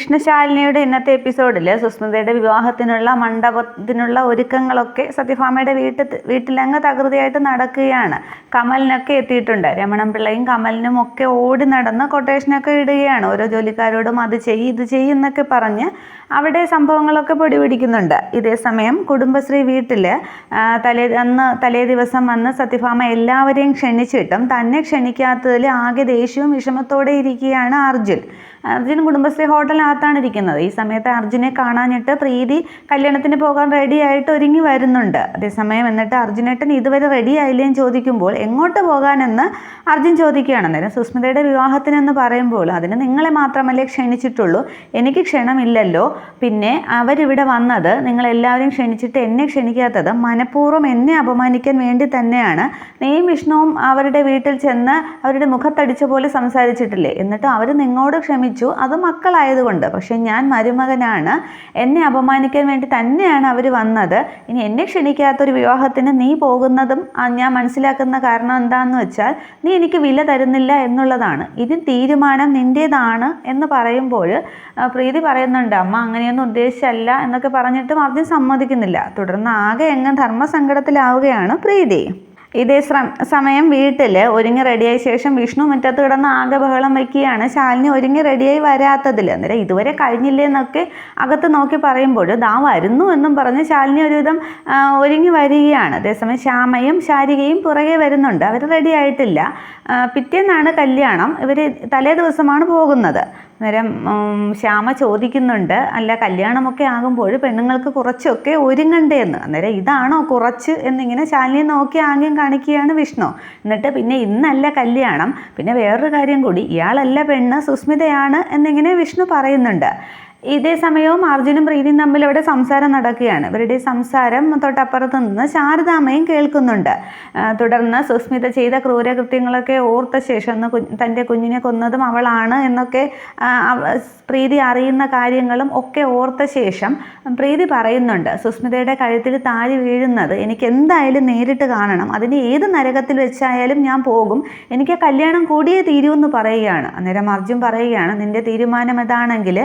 വിഷ്ണുശാലിനിയുടെ ഇന്നത്തെ എപ്പിസോഡിൽ സുസ്മിതയുടെ വിവാഹത്തിനുള്ള മണ്ഡപത്തിനുള്ള ഒരുക്കങ്ങളൊക്കെ സത്യഭാമയുടെ വീട്ടിലങ്ങ് തകൃതിയായിട്ട് നടക്കുകയാണ്. കമലിനൊക്കെ എത്തിയിട്ടുണ്ട്. രമണൻ പിള്ളയും കമലിനും ഒക്കെ ഓടി നടന്ന് കൊട്ടേഷനൊക്കെ ഇടുകയാണ്. ഓരോ ജോലിക്കാരോടും അത് ചെയ്യ് ഇത് ചെയ്യുന്നൊക്കെ പറഞ്ഞ് അവിടെ സംഭവങ്ങളൊക്കെ പൊടിപിടിക്കുന്നുണ്ട്. ഇതേസമയം കുടുംബശ്രീ വീട്ടിൽ തലേ ദിവസം വന്ന് സത്യഭാമ എല്ലാവരെയും ക്ഷണിച്ചിട്ടും തന്നെ ക്ഷണിക്കാത്തതിൽ ആകെ ദേഷ്യവും വിഷമത്തോടെ ഇരിക്കുകയാണ് അർജുൻ. കുടുംബശ്രീ ഹോട്ടലിനകത്താണ് ഇരിക്കുന്നത്. ഈ സമയത്ത് അർജുനെ കാണാനിട്ട് പ്രീതി കല്യാണത്തിന് പോകാൻ റെഡി ആയിട്ട് ഒരുങ്ങി വരുന്നുണ്ട്. അതേസമയം എന്നിട്ട് അർജുനേട്ടൻ ഇതുവരെ റെഡി ആയില്ലേന്ന് ചോദിക്കുമ്പോൾ എങ്ങോട്ട് പോകാനെന്ന് അർജുൻ ചോദിക്കുകയാണ്. അന്നേരം സുസ്മിതയുടെ വിവാഹത്തിനെന്ന് പറയുമ്പോൾ അതിന് നിങ്ങളെ മാത്രമല്ലേ ക്ഷണിച്ചിട്ടുള്ളൂ, എനിക്ക് ക്ഷണമില്ലല്ലോ. പിന്നെ അവരിവിടെ വന്നത് നിങ്ങളെല്ലാവരും ക്ഷണിച്ചിട്ട് എന്നെ ക്ഷണിക്കാത്തത് മനഃപൂർവ്വം എന്നെ അപമാനിക്കാൻ വേണ്ടി തന്നെയാണ്. നീയും വിഷ്ണുവും അവരുടെ വീട്ടിൽ ചെന്ന് അവരുടെ മുഖത്തടിച്ച പോലെ സംസാരിച്ചിട്ടില്ലേ, എന്നിട്ട് അവർ നിങ്ങളോട് ക്ഷമിച്ചു, അത് മക്കളായതുകൊണ്ട്. പക്ഷെ ഞാൻ മരുമകനാണ്, എന്നെ അപമാനിക്കാൻ വേണ്ടി തന്നെയാണ് അവർ വന്നത്. ഇനി എന്നെ ക്ഷണിക്കാത്തൊരു വിവാഹത്തിന് നീ പോകുന്നതും ഞാൻ മനസ്സിലാക്കുന്ന കാരണം എന്താണെന്ന് വെച്ചാൽ നീ എനിക്ക് വില തരുന്നില്ല എന്നുള്ളതാണ്. ഇതിന് തീരുമാനം നിൻ്റേതാണ് എന്ന് പറയുമ്പോൾ പ്രീതി പറയുന്നുണ്ട്, അമ്മ അങ്ങനെയൊന്നും ഉദ്ദേശിച്ചല്ല എന്നൊക്കെ പറഞ്ഞിട്ടും അർജുൻ സമ്മതിക്കുന്നില്ല. തുടർന്ന് ആകെ എങ്ങും ധർമ്മസങ്കടത്തിലാവുകയാണ് പ്രീതി. ഇതേ സമയം വീട്ടിൽ ഒരുങ്ങി റെഡിയായ ശേഷം വിഷ്ണു മുറ്റത്ത് കിടന്ന് ആകെ ബഹളം വയ്ക്കുകയാണ് ശാലിനി ഒരുങ്ങി റെഡിയായി വരാത്തതിൽ. അന്നേരം ഇതുവരെ കഴിഞ്ഞില്ലേ എന്നൊക്കെ അകത്ത് നോക്കി പറയുമ്പോൾ ദാ വരുന്നു എന്നും പറഞ്ഞ് ശാലിനി ഒരുവിധം ഒരുങ്ങി വരികയാണ്. അതേസമയം ശ്യാമയും ശാരികയും പുറകെ വരുന്നുണ്ട്. അവർ റെഡി ആയിട്ടില്ല. പിറ്റേന്നാണ് കല്യാണം. ഇവർ തലേ ദിവസമാണ് പോകുന്നത്. അന്നേരം ശ്യാമ ചോദിക്കുന്നുണ്ട്, അല്ല കല്യാണമൊക്കെ ആകുമ്പോൾ പെണ്ണുങ്ങൾക്ക് കുറച്ചൊക്കെ ഒരുങ്ങണ്ടേ എന്ന്. അന്നേരം ഇതാണോ കുറച്ച് എന്നിങ്ങനെ ശാലിനിയെ നോക്കി ആംഗ്യം കാണിക്കുകയാണ് വിഷ്ണു. എന്നിട്ട് പിന്നെ ഇന്നല്ല കല്യാണം, പിന്നെ വേറൊരു കാര്യം കൂടി, ഇയാളല്ല പെണ്ണ് സുസ്മിതയാണ് എന്നിങ്ങനെ വിഷ്ണു പറയുന്നുണ്ട്. ഇതേ സമയവും അർജുനും പ്രീതിയും തമ്മിൽ ഇവിടെ സംസാരം നടക്കുകയാണ്. ഇവരുടെ സംസാരം തൊട്ടപ്പുറത്ത് നിന്ന് ശാരദാമ്മയും കേൾക്കുന്നുണ്ട്. തുടർന്ന് സുസ്മിത ചെയ്ത ക്രൂരകൃത്യങ്ങളൊക്കെ ഓർത്ത ശേഷം തൻ്റെ കുഞ്ഞിനെ കൊന്നതും അവളാണ് എന്നൊക്കെ പ്രീതി അറിയുന്ന കാര്യങ്ങളും ഒക്കെ ഓർത്ത ശേഷം പ്രീതി പറയുന്നുണ്ട്, സുസ്മിതയുടെ കഴുത്തിൽ താലി വീഴുന്നത് എനിക്ക് എന്തായാലും നേരിട്ട് കാണണം, അതിന് ഏത് നരകത്തിൽ വെച്ചായാലും ഞാൻ പോകും, എനിക്ക് കല്യാണം കൂടിയേ തീരുമെന്ന് പറയുകയാണ്. അന്നേരം അർജുൻ പറയുകയാണ്, നിൻ്റെ തീരുമാനം ഏതാണെങ്കിൽ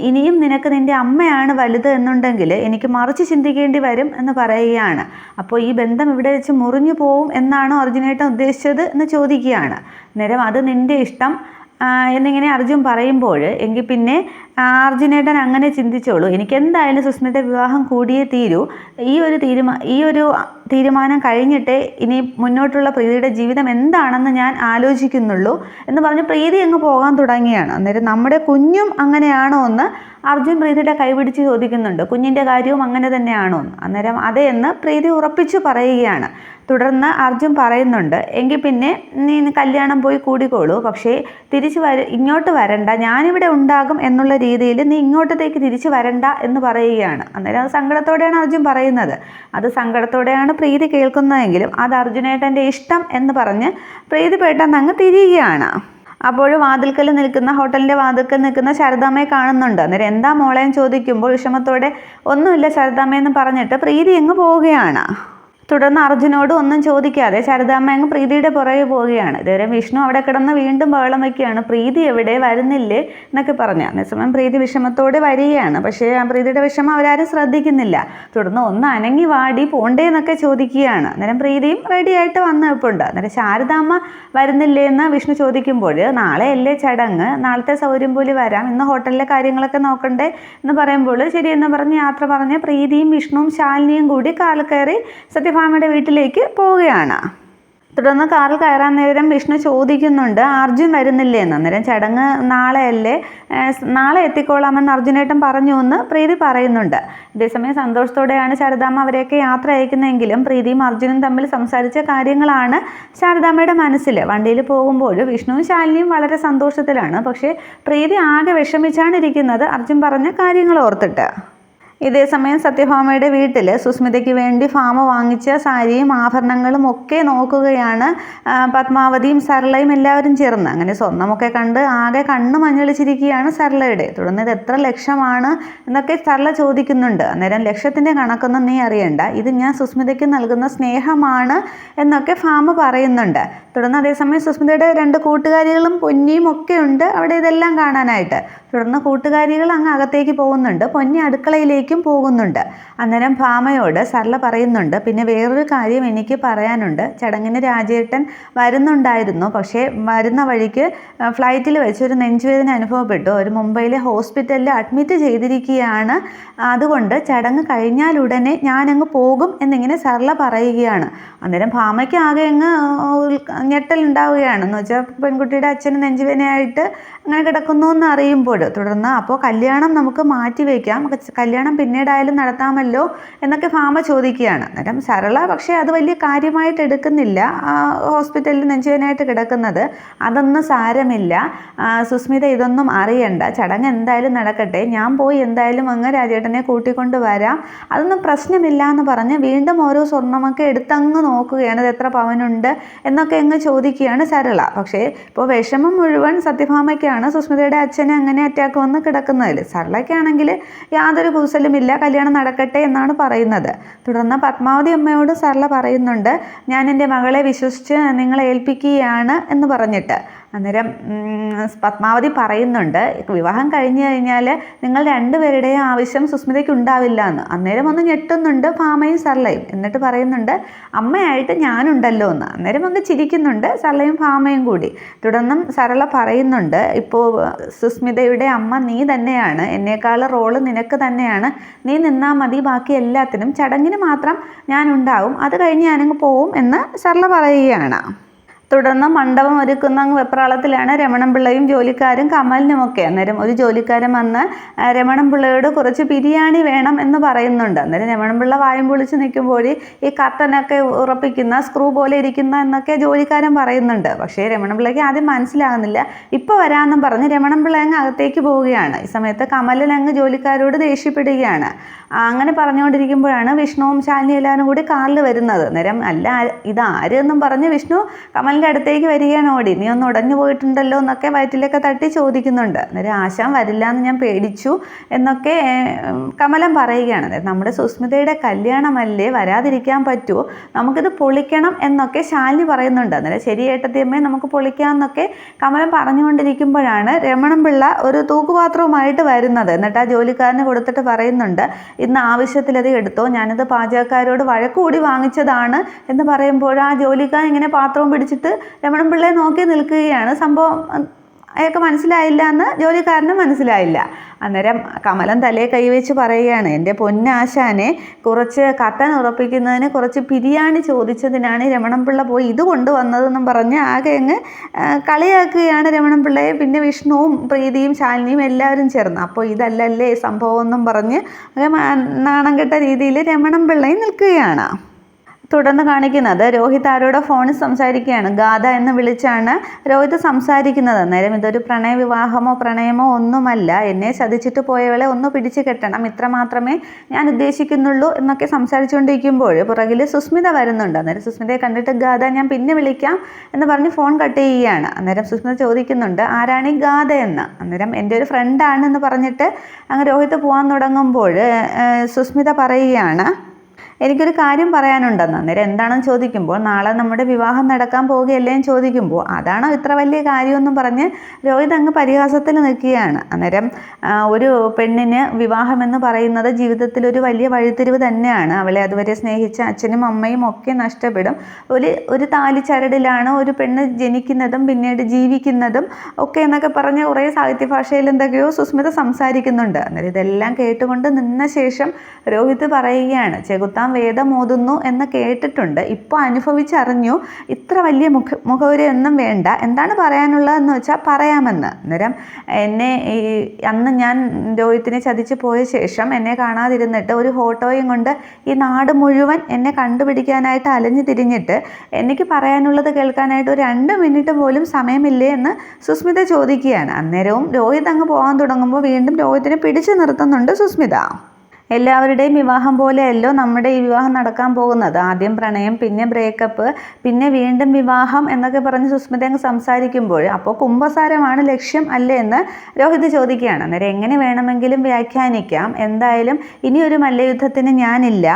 ഇനിയും നിനക്ക് നിൻ്റെ അമ്മയാണ് വലുത് എന്നുണ്ടെങ്കിൽ എനിക്ക് മറിച്ച് ചിന്തിക്കേണ്ടി വരും എന്ന് പറയുകയാണ്. അപ്പോൾ ഈ ബന്ധം ഇവിടെ വെച്ച് മുറിഞ്ഞു പോവും എന്നാണോ അർജുനേട്ടൻ ഉദ്ദേശിച്ചത് എന്ന് ചോദിക്കുകയാണ്. അന്നേരം അത് നിൻ്റെ ഇഷ്ടം എന്നിങ്ങനെ അർജുൻ പറയുമ്പോൾ എങ്കിൽ പിന്നെ അർജുനേട്ടൻ അങ്ങനെ ചിന്തിച്ചോളൂ, എനിക്ക് എന്തായാലും സുസ്മിതയുടെ വിവാഹം കൂടിയേ തീരൂ, ഈ ഒരു തീരുമാനം കഴിഞ്ഞിട്ടേ ഇനി മുന്നോട്ടുള്ള പ്രീതിയുടെ ജീവിതം എന്താണെന്ന് ഞാൻ ആലോചിക്കുന്നുള്ളൂ എന്ന് പറഞ്ഞ് പ്രീതി അങ്ങ് പോകാൻ തുടങ്ങിയാണ്. അന്നേരം നമ്മുടെ കുഞ്ഞും അങ്ങനെയാണോ എന്ന് അർജുൻ പ്രീതിയുടെ കൈപിടിച്ച് ചോദിക്കുന്നുണ്ട്. കുഞ്ഞിൻ്റെ കാര്യവും അങ്ങനെ തന്നെയാണോ എന്ന്. അന്നേരം അതെ എന്ന് പ്രീതി ഉറപ്പിച്ചു പറയുകയാണ്. തുടർന്ന് അർജുൻ പറയുന്നുണ്ട്, എങ്കിൽ പിന്നെ നീ കല്യാണം പോയി കൂടിക്കോളൂ, പക്ഷേ ഇങ്ങോട്ട് വരണ്ട, ഞാനിവിടെ ഉണ്ടാകും എന്നുള്ള രീതിയിൽ നീ ഇങ്ങോട്ടത്തേക്ക് തിരിച്ചു വരണ്ട എന്ന് പറയുകയാണ്. അന്നേരം അത് സങ്കടത്തോടെയാണ് അർജുൻ പറയുന്നത്. അത് സങ്കടത്തോടെയാണ് പ്രീതി കേൾക്കുന്നതെങ്കിലും അത് അർജുനേട്ടൻ്റെ ഇഷ്ടം എന്ന് പറഞ്ഞ് പ്രീതി പെട്ടെന്ന് അങ്ങ് തിരിയുകയാണ്. അപ്പോൾ ഹോട്ടലിൻ്റെ വാതിൽക്കൽ നിൽക്കുന്ന ശാരദാമ്മയെ കാണുന്നുണ്ട്. അന്നേരം എന്താ മോളെന്ന് ചോദിക്കുമ്പോൾ വിഷമത്തോടെ ഒന്നുമില്ല ശാരദാമ്മയെന്ന് പറഞ്ഞിട്ട് പ്രീതി അങ്ങ് പോവുകയാണ്. തുടർന്ന് അർജുനോട് ഒന്നും ചോദിക്കാതെ ശാരദാമ്മ അങ്ങ് പ്രീതിയുടെ പുറകെ പോവുകയാണ്. ഇതുവരെ വിഷ്ണു അവിടെ കിടന്ന് വീണ്ടും ബഹളം വയ്ക്കുകയാണ്, പ്രീതി എവിടെ, വരുന്നില്ലേ എന്നൊക്കെ പറഞ്ഞു. അതേസമയം പ്രീതി വിഷമത്തോടെ വരികയാണ്. പക്ഷേ ആ പ്രീതിയുടെ വിഷമം അവരാരും ശ്രദ്ധിക്കുന്നില്ല. തുടർന്ന് ഒന്ന് അനങ്ങി വാടി പോണ്ടേ എന്നൊക്കെ ചോദിക്കുകയാണ്. അന്നേരം പ്രീതിയും റെഡി ആയിട്ട് വന്ന് നിൽപ്പുണ്ട്. അന്നേരം ശാരദാമ്മ വരുന്നില്ലേ എന്ന് വിഷ്ണു ചോദിക്കുമ്പോൾ നാളെ അല്ലേ ചടങ്ങ്, നാളത്തെ സൗകര്യം പോലെ വരാം, ഇന്ന് ഹോട്ടലിലെ കാര്യങ്ങളൊക്കെ നോക്കണ്ടേ എന്ന് പറയുമ്പോൾ ശരിയെന്ന് പറഞ്ഞ് യാത്ര പറഞ്ഞ് പ്രീതിയും വിഷ്ണുവും ശാലിനിയും കൂടി കാറിൽ കയറി സത്യഭാമയുടെ വീട്ടിലേക്ക് പോവുകയാണ്. തുടർന്ന് കാറിൽ കയറാൻ നേരം വിഷ്ണു ചോദിക്കുന്നുണ്ട്, അർജുൻ വരുന്നില്ലേ എന്ന്. അന്നേരം ചടങ്ങ് നാളെ എത്തിക്കോളാമെന്ന് അർജുനേട്ടൻ പറഞ്ഞു എന്ന് പ്രീതി പറയുന്നുണ്ട്. അതേസമയം സന്തോഷത്തോടെയാണ് ശാരദാമ്മ അവരെയൊക്കെ യാത്ര അയക്കുന്നതെങ്കിലും പ്രീതിയും അർജുനും തമ്മിൽ സംസാരിച്ച കാര്യങ്ങളാണ് ശാരദാമ്മയുടെ മനസ്സിൽ. വണ്ടിയിൽ പോകുമ്പോൾ വിഷ്ണുവും ശാലിനിയും വളരെ സന്തോഷത്തിലാണ്. പക്ഷേ പ്രീതി ആകെ വിഷമിച്ചാണ് ഇരിക്കുന്നത് അർജുൻ പറഞ്ഞ കാര്യങ്ങൾ ഓർത്തിട്ട്. ഇതേസമയം സത്യഭാമയുടെ വീട്ടിൽ സുസ്മിതയ്ക്ക് വേണ്ടി ഭാമ വാങ്ങിച്ച സാരിയും ആഭരണങ്ങളും ഒക്കെ നോക്കുകയാണ് പത്മാവതിയും സരളയും എല്ലാവരും ചേർന്ന്. അങ്ങനെ സ്വർണ്ണമൊക്കെ കണ്ട് ആകെ കണ്ണ് മഞ്ഞളിച്ചിരിക്കുകയാണ് സരളയുടെ. തുടർന്ന് ഇത് എത്ര ലക്ഷമാണ് എന്നൊക്കെ സരള ചോദിക്കുന്നുണ്ട്. അന്നേരം ലക്ഷത്തിൻ്റെ കണക്കൊന്നും നീ അറിയണ്ട, ഇത് ഞാൻ സുസ്മിതയ്ക്ക് നൽകുന്ന സ്നേഹമാണ് എന്നൊക്കെ ഭാമ പറയുന്നുണ്ട്. തുടർന്ന് അതേസമയം സുസ്മിതയുടെ 2 കൂട്ടുകാരികളും പൊന്നിയും ഒക്കെ ഉണ്ട് അവിടെ ഇതെല്ലാം കാണാനായിട്ട്. തുടർന്ന് കൂട്ടുകാരികൾ അങ്ങ് അകത്തേക്ക് പോകുന്നുണ്ട്, പൊന്നി അടുക്കളയിലേക്കും പോകുന്നുണ്ട്. അന്നേരം ഭാമയോട് സരള പറയുന്നുണ്ട്, പിന്നെ വേറൊരു കാര്യം എനിക്ക് പറയാനുണ്ട്. ചടങ്ങിന് രാജേട്ടൻ വരുന്നുണ്ടായിരുന്നു, പക്ഷേ വരുന്ന വഴിക്ക് ഫ്ലൈറ്റിൽ വെച്ച് ഒരു നെഞ്ചുവേദന അനുഭവപ്പെട്ടു. ഒരു മുംബൈയിലെ ഹോസ്പിറ്റലിൽ അഡ്മിറ്റ് ചെയ്തിരിക്കുകയാണ്. അതുകൊണ്ട് ചടങ്ങ് കഴിഞ്ഞാലുടനെ ഞാനങ്ങ് പോകും എന്നിങ്ങനെ സരള പറയുകയാണ്. അന്നേരം ഭാമയ്ക്ക് ആകെ അങ്ങ് ഞെട്ടലുണ്ടാവുകയാണ്. എന്ന് വെച്ചാൽ പെൺകുട്ടിയുടെ അച്ഛന് നെഞ്ചുവേദനയായിട്ട് അങ്ങനെ കിടക്കുന്നു എന്ന് അറിയുമ്പോൾ. തുടർന്ന് അപ്പോൾ കല്യാണം നമുക്ക് മാറ്റിവെക്കാം, കല്യാണം പിന്നീടായാലും നടത്താമല്ലോ എന്നൊക്കെ ഭാമ ചോദിക്കുകയാണ്. അന്നേരം സരള പക്ഷേ അത് വലിയ കാര്യമായിട്ട് എടുക്കുന്നില്ല. ഹോസ്പിറ്റലിൽ നെഞ്ചുവേദനയായിട്ട് കിടക്കുന്നത് അതൊന്നും സാരമില്ല, സുസ്മിത ഇതൊന്നും അറിയണ്ട, ചടങ്ങ് എന്തായാലും നടക്കട്ടെ, ഞാൻ പോയി എന്തായാലും അങ്ങ് രാജേട്ടനെ കൂട്ടിക്കൊണ്ട് വരാം, അതൊന്നും പ്രശ്നമില്ല എന്ന് പറഞ്ഞ് വീണ്ടും ഓരോ സ്വർണ്ണമൊക്കെ എടുത്തങ്ങ് നോക്കുകയാണ്. ഇത് എത്ര പവനുണ്ട് എന്നൊക്കെ അങ്ങ് ചോദിക്കുകയാണ് സരള. പക്ഷേ ഇപ്പോൾ വിഷമം മുഴുവൻ സത്യഭാമയ്ക്കാണ്, സുസ്മിതയുടെ അച്ഛന് അങ്ങനെ അറ്റാക്ക് വന്ന് കിടക്കുന്നതിൽ. സരളയ്ക്കാണെങ്കിൽ യാതൊരു കൂസലുമില്ല, കല്യാണം നടക്കട്ടെ എന്നാണ് പറയുന്നത്. തുടർന്ന് പത്മാവതി അമ്മയോട് സരള പറയുന്നുണ്ട്, ഞാൻ എൻ്റെ മകളെ വിശ്വസിച്ച് നിങ്ങളെ ഏൽപ്പിക്കുകയാണ് എന്ന് പറഞ്ഞിട്ട്. അന്നേരം പത്മാവതി പറയുന്നുണ്ട്, വിവാഹം കഴിഞ്ഞു കഴിഞ്ഞാൽ നിങ്ങൾ 2 പേരുടെയും ആവശ്യം സുസ്മിതയ്ക്ക് ഉണ്ടാവില്ല എന്ന്. അന്നേരം ഒന്ന് ഞെട്ടുന്നുണ്ട് ഭാമയും സരളയും. എന്നിട്ട് പറയുന്നുണ്ട്, അമ്മയായിട്ട് ഞാനുണ്ടല്ലോ എന്ന്. അന്നേരം അങ്ങ് ചിരിക്കുന്നുണ്ട് സരളയും ഭാമയും കൂടി. തുടർന്നും സരള പറയുന്നുണ്ട്, ഇപ്പോൾ സുസ്മിതയുടെ അമ്മ നീ തന്നെയാണ്, എന്നേക്കാൾ റോള് നിനക്ക് തന്നെയാണ്, നീ നിന്നാൽ മതി, ബാക്കി എല്ലാത്തിനും ചടങ്ങിന് മാത്രം ഞാനുണ്ടാവും, അത് കഴിഞ്ഞ് ഞാനങ്ങ് പോവും എന്ന് സരള പറയുകയാണ്. തുടർന്ന് മണ്ഡപം ഒരുക്കുന്ന വെപ്രാളത്തിലാണ് രമണൻ പിള്ളയും ജോലിക്കാരും കമലിനുമൊക്കെ. അന്നേരം ഒരു ജോലിക്കാരൻ വന്ന് രമണൻ പിള്ളയോട് കുറച്ച് ബിരിയാണി വേണം എന്ന് പറയുന്നുണ്ട്. അന്നേരം രമണൻ പിള്ള വായും പൊളിച്ച് നിൽക്കുമ്പോൾ ഈ കർട്ടനൊക്കെ ഉറപ്പിക്കുന്ന സ്ക്രൂ പോലെ ഇരിക്കുന്ന എന്നൊക്കെ ജോലിക്കാരൻ പറയുന്നുണ്ട്. പക്ഷേ രമണൻ പിള്ളയ്ക്ക് ആദ്യം മനസ്സിലാകുന്നില്ല. ഇപ്പോൾ വരാമെന്നും പറഞ്ഞ് രമണൻ പിള്ള അങ്ങ് അകത്തേക്ക് പോവുകയാണ്. ഈ സമയത്ത് കമലൻ അങ്ങ് ജോലിക്കാരോട് ദേഷ്യപ്പെടുകയാണ്. അങ്ങനെ പറഞ്ഞുകൊണ്ടിരിക്കുമ്പോഴാണ് വിഷ്ണുവും ശാലിനി എല്ലാവരും കൂടി കാറിൽ വരുന്നത്. അന്നേരം അല്ല ഇതാര് എന്നും പറഞ്ഞ് വിഷ്ണു കമലിൻ്റെ അടുത്തേക്ക് വരികയാണ് ഓടി. നീ ഒന്ന് ഉടഞ്ഞു പോയിട്ടുണ്ടല്ലോ എന്നൊക്കെ വയറ്റിലൊക്കെ തട്ടി ചോദിക്കുന്നുണ്ട്. അന്നേരം ആശാൻ വരില്ല എന്ന് ഞാൻ പേടിച്ചു എന്നൊക്കെ കമലൻ പറയുകയാണ്. അതായത് നമ്മുടെ സുസ്മിതയുടെ കല്യാണമല്ലേ, വരാതിരിക്കാൻ പറ്റുമോ, നമുക്കിത് പൊളിക്കണം എന്നൊക്കെ ശാലിനി പറയുന്നുണ്ട്. അന്നേരം ശരി ഏട്ടത്തിയമ്മേ നമുക്ക് പൊളിക്കാമെന്നൊക്കെ കമലൻ പറഞ്ഞുകൊണ്ടിരിക്കുമ്പോഴാണ് രമണൻ പിള്ള ഒരു തൂക്കുപാത്രവുമായിട്ട് വരുന്നത്. എന്നിട്ട് ആ ജോലിക്കാരന് കൊടുത്തിട്ട് പറയുന്നുണ്ട്, ഇന്ന് ആവശ്യത്തിലത് എടുത്തോ, ഞാനിത് പാചകക്കാരോട് വഴക്കുകൂടി വാങ്ങിച്ചതാണ് എന്ന് പറയുമ്പോൾ ആ ജോലിക്കാരൻ ഇങ്ങനെ പാത്രവും പിടിച്ചിട്ട് രമണൻ പിള്ളയെ നോക്കി നിൽക്കുകയാണ്. സംഭവം അയാൾക്ക് മനസ്സിലായില്ല എന്ന് ജോലിക്കാരനും മനസ്സിലായില്ല. അന്നേരം കമലൻ തലയെ കൈവച്ച് പറയുകയാണ്, എൻ്റെ പൊന്നാശാനെ കുറച്ച് കത്തൻ ഉറപ്പിക്കുന്നതിന് കുറച്ച് ബിരിയാണി ചോദിച്ചതിനാണ് രമണൻ പിള്ള പോയി ഇത് കൊണ്ടുവന്നതെന്നും പറഞ്ഞ് ആകെ അങ്ങ് കളിയാക്കുകയാണ് രമണൻ പിള്ളയെ. പിന്നെ വിഷ്ണുവും പ്രീതിയും ശാലിനിയും എല്ലാവരും ചേർന്ന് അപ്പോൾ ഇതല്ലല്ലേ സംഭവം എന്നും പറഞ്ഞ് നാണം കെട്ട രീതിയിൽ രമണൻ പിള്ളയും നിൽക്കുകയാണ്. തുടർന്ന് കാണിക്കുന്നത് രോഹിത് ആരോടെ ഫോണിൽ സംസാരിക്കുകയാണ്. ഗാഥ എന്ന് വിളിച്ചാണ് രോഹിത് സംസാരിക്കുന്നത്. അന്നേരം ഇതൊരു പ്രണയവിവാഹമോ പ്രണയമോ ഒന്നുമല്ല, എന്നെ ചതിച്ചിട്ട് പോയവളെ ഒന്ന് പിടിച്ചു കെട്ടണം, ഇത്ര മാത്രമേ ഞാൻ ഉദ്ദേശിക്കുന്നുള്ളൂ എന്നൊക്കെ സംസാരിച്ചുകൊണ്ടിരിക്കുമ്പോൾ പുറകിൽ സുസ്മിത വരുന്നുണ്ട്. അന്നേരം സുസ്മിതയെ കണ്ടിട്ട് ഗാഥ ഞാൻ പിന്നെ വിളിക്കാം എന്ന് പറഞ്ഞ് ഫോൺ കട്ട് ചെയ്യുകയാണ്. അന്നേരം സുസ്മിത ചോദിക്കുന്നുണ്ട്, ആരാണ് ഈ ഗാഥ എന്ന്. അന്നേരം എൻ്റെ ഒരു ഫ്രണ്ടാണെന്ന് പറഞ്ഞിട്ട് അങ്ങ് രോഹിത് പോകാൻ തുടങ്ങുമ്പോൾ സുസ്മിത പറയുകയാണ്, എനിക്കൊരു കാര്യം പറയാനുണ്ടെന്ന്. അന്നേരം എന്താണെന്ന് ചോദിക്കുമ്പോൾ നാളെ നമ്മുടെ വിവാഹം നടക്കാൻ പോവുകയല്ലേ എന്ന് ചോദിക്കുമ്പോൾ അതാണോ ഇത്ര വലിയ കാര്യമെന്നും പറഞ്ഞ് രോഹിത് അങ്ങ് പരിഹാസത്തിൽ നിൽക്കുകയാണ്. അന്നേരം ഒരു പെണ്ണിന് വിവാഹമെന്ന് പറയുന്നത് ജീവിതത്തിലൊരു വലിയ വഴിത്തിരിവ് തന്നെയാണ്. അവളെ അതുവരെ സ്നേഹിച്ച അച്ഛനും അമ്മയും ഒക്കെ നഷ്ടപ്പെടും. ഒരു താലിച്ചരടിലാണ് ഒരു പെണ്ണ് ജനിക്കുന്നതും പിന്നീട് ജീവിക്കുന്നതും ഒക്കെ എന്നൊക്കെ പറഞ്ഞ് കുറേ സാഹിത്യ ഭാഷയിൽ എന്തൊക്കെയോ സുസ്മിത സംസാരിക്കുന്നുണ്ട്. അന്നേരം ഇതെല്ലാം കേട്ടുകൊണ്ട് നിന്ന ശേഷം രോഹിത് പറയുകയാണ്, ചെകുത്താൻ വേദം ഓതുന്നു എന്ന് കേട്ടിട്ടുണ്ട്, ഇപ്പോൾ അനുഭവിച്ചറിഞ്ഞു, ഇത്ര വലിയ മുഖവുരയൊന്നും വേണ്ട, എന്താണ് പറയാനുള്ളതെന്ന് വെച്ചാൽ പറയാമെന്ന്. അന്നേരം എന്നെ അന്ന് ഞാൻ രോഹിത്തിനെ ചതിച്ച് പോയ ശേഷം എന്നെ കാണാതിരുന്നിട്ട് ഒരു ഫോട്ടോയും കൊണ്ട് ഈ നാട് മുഴുവൻ എന്നെ കണ്ടുപിടിക്കാനായിട്ട് അലഞ്ഞു തിരിഞ്ഞിട്ട് എനിക്ക് പറയാനുള്ളത് കേൾക്കാനായിട്ട് ഒരു 2 മിനിറ്റ് പോലും സമയമില്ലേ എന്ന് സുസ്മിത ചോദിക്കുകയാണ്. അന്നേരവും രോഹിത് അങ്ങ് പോകാൻ തുടങ്ങുമ്പോൾ വീണ്ടും രോഹിത്തിനെ പിടിച്ചു നിർത്തുന്നുണ്ട് സുസ്മിത. എല്ലാവരുടെയും വിവാഹം പോലെയല്ലോ നമ്മുടെ ഈ വിവാഹം നടക്കാൻ പോകുന്നത്. ആദ്യം പ്രണയം, പിന്നെ ബ്രേക്കപ്പ്, പിന്നെ വീണ്ടും വിവാഹം എന്നൊക്കെ പറഞ്ഞ് സുസ്മിത അങ്ങ് സംസാരിക്കുമ്പോൾ അപ്പോൾ കുംഭസാരമാണ് ലക്ഷ്യം അല്ലേ എന്ന് രോഹിത് ചോദിക്കുകയാണ്. അന്നേരം എങ്ങനെ വേണമെങ്കിലും വ്യാഖ്യാനിക്കാം. എന്തായാലും ഇനിയൊരു മല്ലയുദ്ധത്തിന് ഞാനില്ല,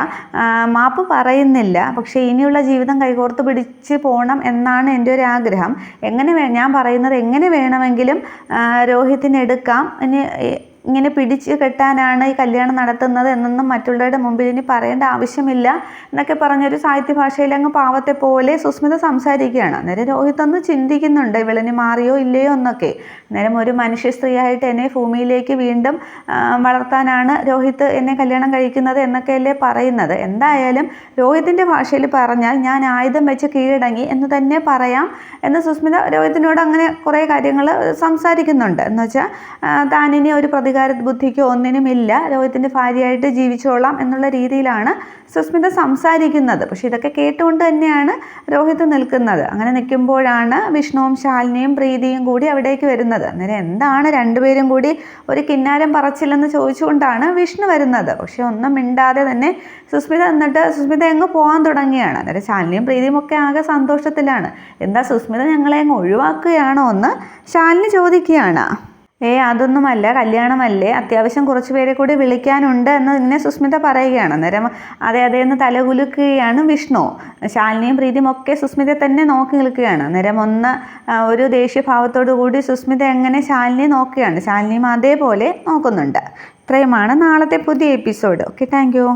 മാപ്പ് പറയുന്നില്ല. പക്ഷേ ഇനിയുള്ള ജീവിതം കൈകോർത്ത് പിടിച്ച് പോകണം എന്നാണ് എൻ്റെ ഒരു ആഗ്രഹം. ഞാൻ പറയുന്നത് എങ്ങനെ വേണമെങ്കിലും രോഹിത്തിനെടുക്കാം. ഇങ്ങനെ പിടിച്ച് കെട്ടാനാണ് ഈ കല്യാണം നടത്തുന്നത് എന്നൊന്നും മറ്റുള്ളവരുടെ മുമ്പിൽ ഇനി പറയേണ്ട ആവശ്യമില്ല എന്നൊക്കെ പറഞ്ഞൊരു സാഹിത്യ ഭാഷയിൽ അങ്ങ് പാവത്തെ പോലെ സുസ്മിത സംസാരിക്കുകയാണ്. അന്നേരം രോഹിത് ഒന്ന് ചിന്തിക്കുന്നുണ്ട്, ഇവളിനി മാറിയോ ഇല്ലയോ എന്നൊക്കെ. അന്നേരം ഒരു മനുഷ്യ സ്ത്രീയായിട്ട് എന്നെ ഭൂമിയിലേക്ക് വീണ്ടും വളർത്താനാണ് രോഹിത് എന്നെ കല്യാണം കഴിക്കുന്നത് എന്നൊക്കെയല്ലേ പറയുന്നത്. എന്തായാലും രോഹിത്തിൻ്റെ ഭാഷയിൽ പറഞ്ഞാൽ ഞാൻ ആയുധം വെച്ച് കീഴടങ്ങി എന്ന് തന്നെ പറയാം എന്ന് സുസ്മിത രോഹിത്തിനോട് അങ്ങനെ കുറേ കാര്യങ്ങൾ സംസാരിക്കുന്നുണ്ട്. എന്ന് വെച്ചാൽ താനിനി ഒരു പ്രതികാര ബുദ്ധിക്കോ ഒന്നിനുമില്ല, രോഹിത്തിൻ്റെ ഭാര്യയായിട്ട് ജീവിച്ചോളാം എന്നുള്ള രീതിയിലാണ് സുസ്മിത സംസാരിക്കുന്നത്. പക്ഷെ ഇതൊക്കെ കേട്ടുകൊണ്ട് തന്നെയാണ് രോഹിത് നിൽക്കുന്നത്. അങ്ങനെ നിൽക്കുമ്പോഴാണ് വിഷ്ണുവും ശാലിനിയും പ്രീതിയും കൂടി അവിടേക്ക് വരുന്നത്. അന്നേരം എന്താണ് രണ്ടുപേരും കൂടി ഒരു കിന്നാരം പറച്ചില്ലെന്ന് ചോദിച്ചുകൊണ്ടാണ് വിഷ്ണു വരുന്നത്. പക്ഷെ ഒന്നും മിണ്ടാതെ തന്നെ സുസ്മിത അങ്ങ് പോകാൻ തുടങ്ങിയാണ്. അന്നേരം ശാലിനിയും പ്രീതിയും ഒക്കെ ആകെ സന്തോഷത്തിലാണ്. എന്താ സുസ്മിത ഞങ്ങളെ അങ്ങ് ഒഴിവാക്കുകയാണോ എന്ന് ശാലിനി ചോദിക്കുകയാണ്. അതൊന്നുമല്ല, കല്യാണമല്ലേ, അത്യാവശ്യം കുറച്ച് പേരെ കൂടി വിളിക്കാനുണ്ട് എന്ന് ഇങ്ങനെ സുസ്മിത പറയുകയാണ്. അന്നേരം അതെ എന്ന് തലകുലുക്കുകയാണ് വിഷ്ണു. ശാലിനിയും പ്രീതിയും ഒക്കെ സുസ്മിതയെ തന്നെ നോക്കി നിൽക്കുകയാണ്. അന്നേരം ഒരു ദേഷ്യഭാവത്തോടു കൂടി സുസ്മിത എങ്ങനെ ശാലിനിയെ നോക്കുകയാണ്. ശാലിനിയും അതേപോലെ നോക്കുന്നുണ്ട്. ഇത്രയുമാണ് നാളത്തെ പുതിയ എപ്പിസോഡ്. Okay, thank you.